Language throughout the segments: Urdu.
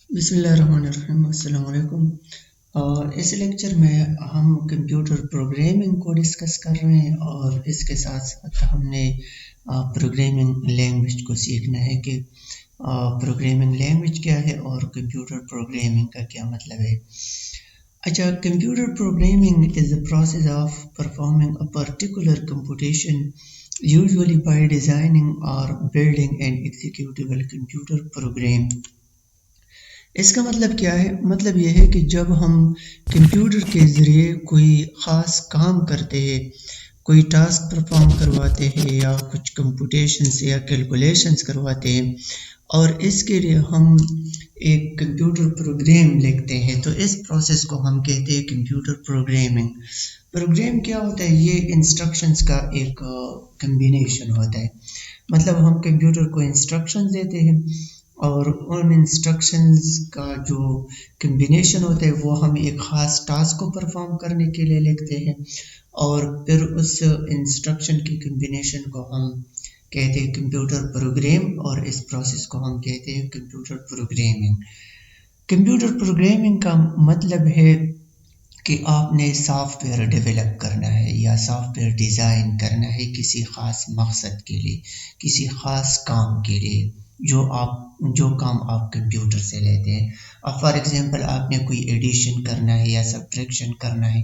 بسم اللہ الرحمن الرحیم، السلام علیکم۔ اس لیکچر میں ہم کمپیوٹر پروگرامنگ کو ڈسکس کر رہے ہیں اور اس کے ساتھ ساتھ ہم نے پروگرامنگ لینگویج کو سیکھنا ہے کہ پروگرامنگ لینگویج کیا ہے اور کمپیوٹر پروگرامنگ کا کیا مطلب ہے۔ اچھا، computer programming is the process of performing a particular computation usually by designing or building an executable computer program۔ اس کا مطلب کیا ہے؟ مطلب یہ ہے کہ جب ہم کمپیوٹر کے ذریعے کوئی خاص کام کرتے ہیں، کوئی ٹاسک پرفارم کرواتے ہیں یا کچھ کمپوٹیشنز یا کیلکولیشنز کرواتے ہیں اور اس کے لیے ہم ایک کمپیوٹر پروگرام لکھتے ہیں، تو اس پروسیس کو ہم کہتے ہیں کمپیوٹر پروگرامنگ۔ پروگرام کیا ہوتا ہے؟ یہ انسٹرکشنز کا ایک کمبینیشن ہوتا ہے۔ مطلب ہم کمپیوٹر کو انسٹرکشنز دیتے ہیں اور ان انسٹرکشنز کا جو کمبینیشن ہوتا ہے وہ ہم ایک خاص ٹاسک کو پرفارم کرنے کے لیے لکھتے ہیں اور پھر اس انسٹرکشن کی کمبینیشن کو ہم کہتے ہیں کمپیوٹر پروگرام اور اس پروسیس کو ہم کہتے ہیں کمپیوٹر پروگرامنگ۔ کمپیوٹر پروگرامنگ کا مطلب ہے کہ آپ نے سافٹ ویئر ڈیولپ کرنا ہے یا سافٹ ویئر ڈیزائن کرنا ہے کسی خاص مقصد کے لیے، کسی خاص کام کے لیے، جو کام آپ کمپیوٹر سے لیتے ہیں۔ اب فار ایگزامپل آپ نے کوئی ایڈیشن کرنا ہے یا سبٹریکشن کرنا ہے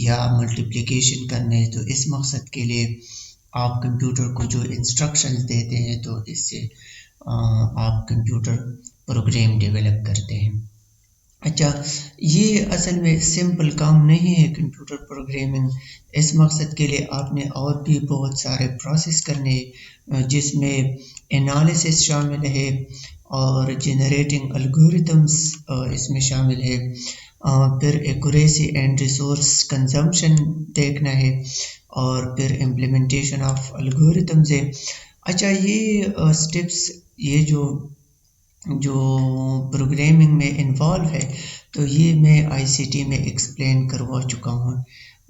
یا ملٹیپلیکیشن کرنا ہے، تو اس مقصد کے لیے آپ کمپیوٹر کو جو انسٹرکشنز دیتے ہیں تو اس سے آپ کمپیوٹر پروگرام ڈیولپ کرتے ہیں۔ اچھا، یہ اصل میں سمپل کام نہیں ہے کمپیوٹر پروگرامنگ۔ اس مقصد کے لیے آپ نے اور بھی بہت سارے پروسیس کرنے جس میں انالیسس شامل ہے اور جنریٹنگ الگوریتمز اس میں شامل ہے، پھر ایکوریسی اینڈ ریسورس کنزمپشن دیکھنا ہے اور پھر امپلیمنٹیشن آف الگوریتمز ہے۔ اچھا، یہ سٹیپس یہ جو پروگرامنگ میں انوالو ہے تو یہ میں آئی سی ٹی میں ایکسپلین کروا چکا ہوں،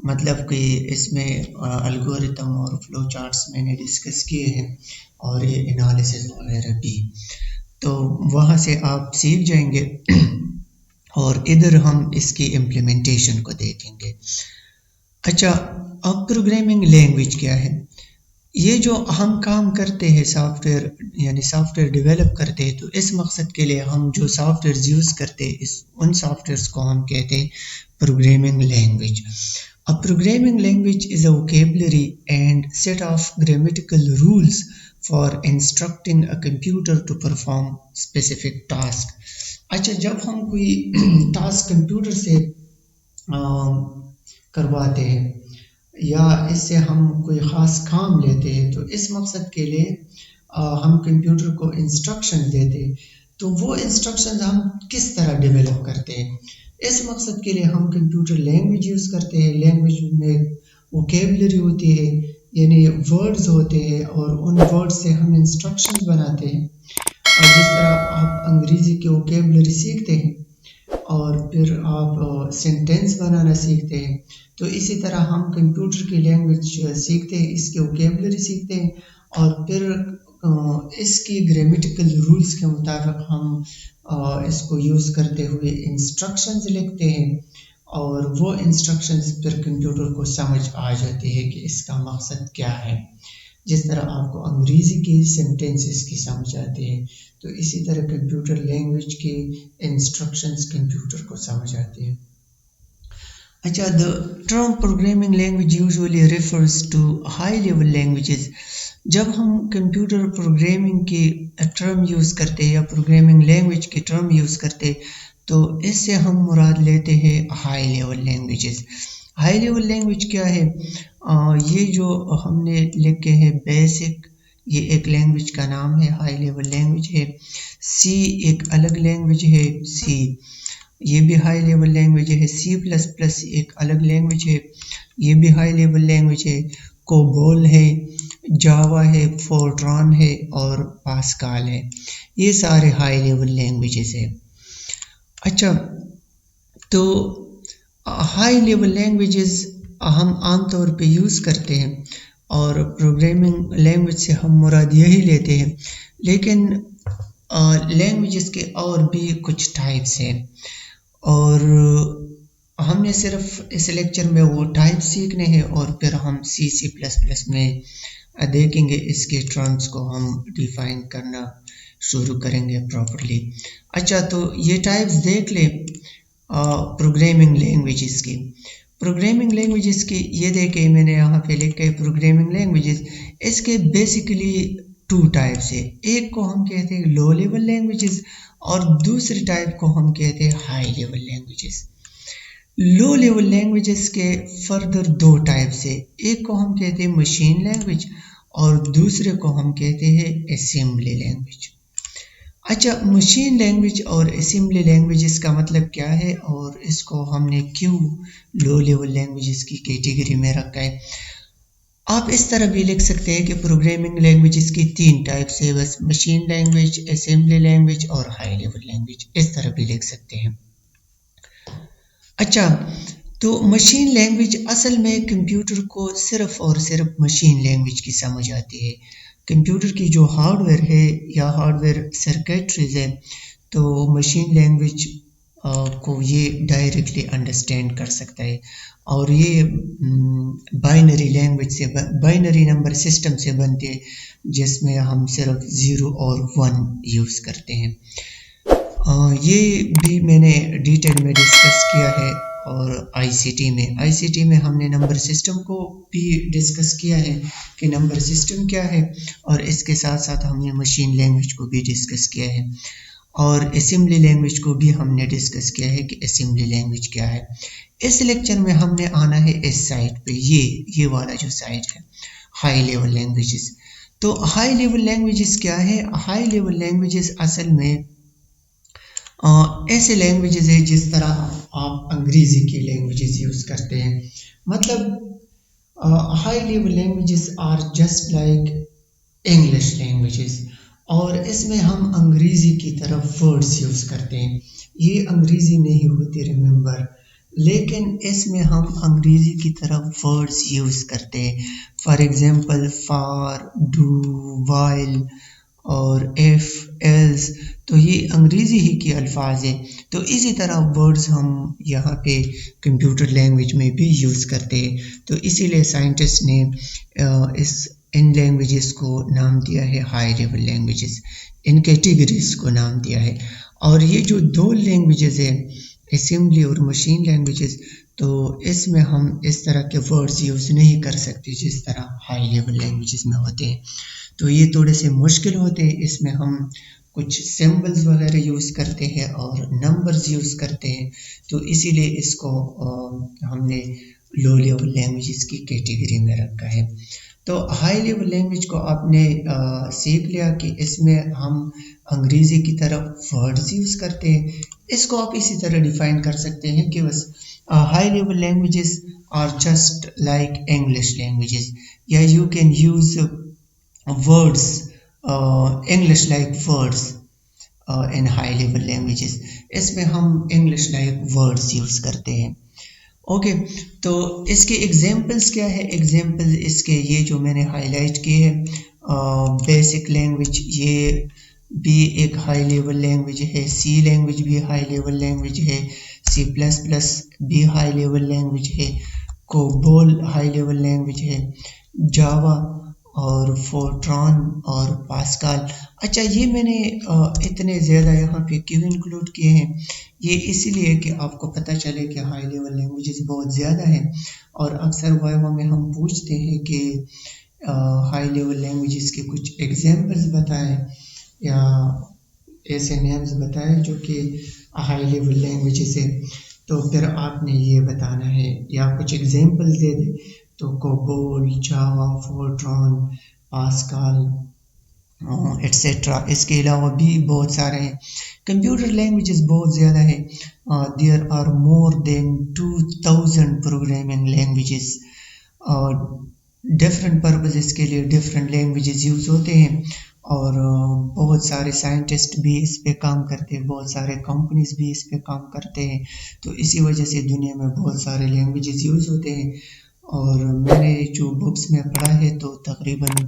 مطلب کہ اس میں الگوریتم اور فلو چارٹس میں نے ڈسکس کیے ہیں اور یہ انالیسس وغیرہ بھی، تو وہاں سے آپ سیکھ جائیں گے اور ادھر ہم اس کی امپلیمنٹیشن کو دیکھیں گے۔ اچھا، اب پروگرامنگ لینگویج کیا ہے؟ یہ جو ہم کام کرتے ہیں سافٹ ویئر ڈیولپ کرتے ہیں، تو اس مقصد کے لیے ہم جو سافٹ ویئرز یوز کرتے ہیں ان سافٹ ویئرز کو ہم کہتے ہیں programming language. A programming language is a vocabulary and set of grammatical rules for instructing a computer to perform specific task۔ اچھا، جب ہم کوئی ٹاسک کمپیوٹر سے کرواتے ہیں یا اس سے ہم کوئی خاص کام لیتے ہیں تو اس مقصد کے لیے ہم کمپیوٹر کو انسٹرکشن دیتے ہیں، تو وہ انسٹرکشنز ہم کس طرح ڈیولپ کرتے ہیں؟ اس مقصد کے لیے ہم کمپیوٹر لینگویج یوز کرتے ہیں۔ لینگویج میں ووکیبلری ہوتی ہے، یعنی ورڈز ہوتے ہیں اور ان ورڈز سے ہم انسٹرکشنز بناتے ہیں، اور جس طرح آپ انگریزی کی ووکیبلری سیکھتے ہیں اور پھر آپ سینٹینس بنانا سیکھتے ہیں، تو اسی طرح ہم کمپیوٹر کی لینگویج سیکھتے ہیں، اس کی ووکیبلری سیکھتے ہیں اور پھر اس کی گرامیٹیکل رولز کے مطابق ہم اس کو یوز کرتے ہوئے انسٹرکشنز لکھتے ہیں اور وہ انسٹرکشنز پھر کمپیوٹر کو سمجھ آ جاتی ہے کہ اس کا مقصد کیا ہے۔ جس طرح آپ کو انگریزی کی سینٹینسز کی سمجھ آتی ہے، تو اسی طرح کمپیوٹر لینگویج کی انسٹرکشنز کمپیوٹر کو سمجھ آتی ہے۔ اچھا، the term programming language usually refers to high level languages۔ جب ہم کمپیوٹر پروگرامنگ کی ٹرم یوز کرتے ہیں یا پروگرامنگ لینگویج کی ٹرم یوز کرتے تو اس سے ہم مراد لیتے ہیں high level languages. High level language کیا ہے؟ یہ جو ہم نے لکھے ہیں بیسک، یہ ایک لینگویج کا نام ہے، ہائی لیول لینگویج ہے۔ سی ایک الگ لینگویج ہے، سی یہ بھی ہائی لیول لینگویج ہے۔ سی پلس پلس ایک الگ لینگویج ہے، یہ بھی ہائی لیول لینگویج ہے۔ کوبول ہے، جاوا ہے، فورٹران ہے اور پاسکال ہے، یہ سارے ہائی لیول لینگویجز ہیں۔ اچھا، تو ہائی لیول لینگویجز ہم عام طور پہ یوز کرتے ہیں اور پروگرامنگ لینگویج سے ہم مراد یہی لیتے ہیں، لیکن لینگویجز کے اور بھی کچھ ٹائپس ہیں، اور ہم نے صرف اس لیکچر میں وہ ٹائپ سیکھنے ہیں، اور پھر ہم C++ میں دیکھیں گے اس کے ٹرمز کو ہم ڈیفائن کرنا شروع کریں گے پراپرلی۔ اچھا، تو یہ ٹائپس دیکھ لیں پروگرامنگ لینگویجز کی۔ پروگرامنگ لینگویجز کی یہ دیکھیں، میں نے یہاں پہ لکھا ہے پروگرامنگ لینگویجز، اس کے بیسیکلی 2 ٹائپس ہیں۔ ایک کو ہم کہتے ہیں لو لیول لینگویجز، اور دوسری ٹائپ کو ہم کہتے ہیں high level languages. Low level languages کے فردر 2 ٹائپس ہیں، ایک کو ہم کہتے ہیں مشین لینگویج، اور دوسرے کو ہم کہتے ہیں اسمبلی لینگویج۔ اچھا، مشین لینگویج اور اسمبلی لینگویجز کا مطلب کیا ہے، اور اس کو ہم نے کیوں لو لیول لینگویجز کی کیٹیگری میں رکھا ہے؟ آپ اس طرح بھی لکھ سکتے ہیں کہ پروگرامنگ لینگویجز کی 3 ٹائپس ہے، بس مشین لینگویج، اسمبلی لینگویج اور ہائی لیول لینگویج، اس طرح بھی لکھ سکتے ہیں۔ اچھا، تو مشین لینگویج اصل میں کمپیوٹر کو صرف اور صرف مشین لینگویج کی سمجھ آتی ہے۔ کمپیوٹر کی جو ہارڈ ویئر ہے یا ہارڈ ویئر سرکٹریز ہے، تو مشین لینگویج کو یہ ڈائریکٹلی انڈرسٹینڈ کر سکتا ہے، اور یہ بائنری لینگویج سے، بائنری نمبر سسٹم سے بنتے ہیں، جس میں ہم صرف 0 اور 1 یوز کرتے ہیں۔ یہ بھی میں نے ڈیٹیل میں ڈسکس کیا ہے، اور آئی سی ٹی میں ہم نے نمبر سسٹم کو بھی ڈسکس کیا ہے کہ نمبر سسٹم کیا ہے، اور اس کے ساتھ ساتھ ہم نے مشین لینگویج کو بھی ڈسکس کیا ہے، اور اسمبلی لینگویج کو بھی ہم نے ڈسکس کیا ہے کہ اسمبلی لینگویج کیا ہے۔ اس لیکچر میں ہم نے آنا ہے اس سائٹ پہ، یہ والا جو سائٹ ہے، ہائی لیول لینگویجز۔ تو ہائی لیول لینگویجز کیا ہے؟ ہائی لیول لینگویجز اصل میں ایسے لینگویجز ہیں جس طرح آپ انگریزی کی لینگویجز یوز کرتے ہیں، مطلب high level languages are just like English languages, اور اس میں ہم انگریزی کی طرف ورڈز یوز کرتے ہیں۔ یہ انگریزی نہیں ہوتی ریممبر، لیکن اس میں ہم انگریزی کی طرف ورڈز یوز کرتے ہیں۔ For example for, do, while اور ایف، ایلز، تو یہ انگریزی ہی کے الفاظ ہیں۔ تو اسی طرح ورڈز ہم یہاں پہ کمپیوٹر لینگویج میں بھی یوز کرتے ہیں، تو اسی لیے سائنٹسٹ نے ان لینگویجز کو نام دیا ہے ہائی لیول لینگویجز، ان کیٹیگریز کو نام دیا ہے۔ اور یہ جو 2 لینگویجز ہیں، اسمبلی اور مشین لینگویجز، تو اس میں ہم اس طرح کے ورڈز یوز نہیں کر سکتے جس طرح ہائی لیول لینگویجز میں ہوتے ہیں، تو یہ تھوڑے سے مشکل ہوتے ہیں۔ اس میں ہم کچھ سمبلز وغیرہ یوز کرتے ہیں اور نمبرز یوز کرتے ہیں، تو اسی لیے اس کو ہم نے لو لیول لینگویجز کی کیٹیگری میں رکھا ہے۔ تو ہائی لیول لینگویج کو آپ نے سیکھ لیا کہ اس میں ہم انگریزی کی طرف ورڈز یوز کرتے ہیں۔ اس کو آپ اسی طرح ڈیفائن کر سکتے ہیں کہ بس high level languages are just like English languages, یا you can use words English like words in high level languages، اس میں ہم English like words یوز کرتے ہیں۔ اوکے، تو اس کے ایگزامپلس کیا ہے؟ ایگزامپل اس کے یہ جو میں نے ہائی لائٹ کیے ہیں، بیسک لینگویج یہ بھی ایک ہائی لیول لینگویج ہے، سی لینگویج بھی ہائی لیول لینگویج ہے، C++ بھی ہائی لیول لینگویج ہے، کوبول ہائی لیول لینگویج ہے، جاوا اور فورٹران اور پاسکال۔ اچھا، یہ میں نے اتنے زیادہ یہاں پہ کیوں انکلوڈ کیے ہیں؟ یہ اسی لیے کہ آپ کو پتہ چلے کہ ہائی لیول لینگویجز بہت زیادہ ہیں، اور اکثر وائوا میں ہم پوچھتے ہیں کہ ہائی لیول لینگویجز کے کچھ ایگزامپلز بتائیں یا ایسے نیمز بتائیں جو کہ ہائی لیول لینگویجز ہیں، تو پھر آپ نے یہ بتانا ہے یا کچھ ایگزامپلز دے دیں، تو کوبول، جاوا، فورٹران، پاسکال ایٹسیٹرا۔ اس کے علاوہ بھی بہت سارے ہیں۔ کمپیوٹر لینگویجز بہت زیادہ ہیں، there are more than 2000 programming languages, اور ڈفرینٹ پرپزز کے لیے ڈفرینٹ لینگویجز یوز ہوتے ہیں، اور بہت سارے سائنٹسٹ بھی اس پہ کام کرتے ہیں، بہت سارے کمپنیز بھی اس پہ کام کرتے ہیں، تو اسی وجہ سے دنیا میں بہت سارے لینگویجز یوز ہوتے ہیں۔ اور میں نے جو بکس میں پڑھا ہے تو تقریباً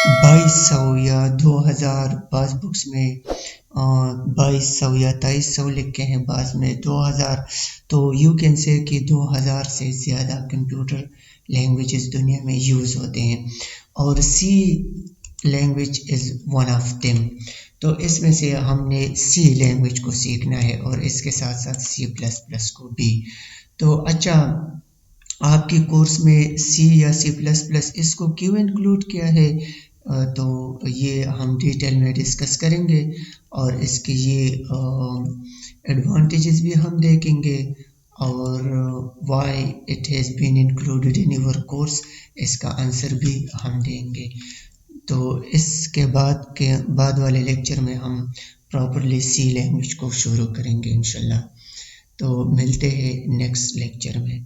2200 یا 2000، بعض بکس میں 2200 یا 2300 لکھے ہیں، بعض میں 2000. تو یو کین سے کہ 2000 سے زیادہ کمپیوٹر لینگویجز دنیا میں یوز ہوتے ہیں، اور C language is one of them. تو اس میں سے ہم نے سی لینگویج کو سیکھنا ہے، اور اس کے ساتھ ساتھ C++ کو بھی. تو اچھا، آپ کی کورس میں سی یا C++ اس کو کیوں انکلوڈ کیا ہے؟ تو یہ ہم ڈیٹیل میں ڈسکس کریں گے، اور اس کے یہ ایڈوانٹیجز بھی ہم دیکھیں گے، اور why it has been included in your course, اس کا آنسر بھی ہم دیں گے. تو اس کے بعد والے لیکچر میں ہم پراپرلی سی لینگویج کو شروع کریں گے انشاءاللہ. تو ملتے ہیں نیکسٹ لیکچر میں.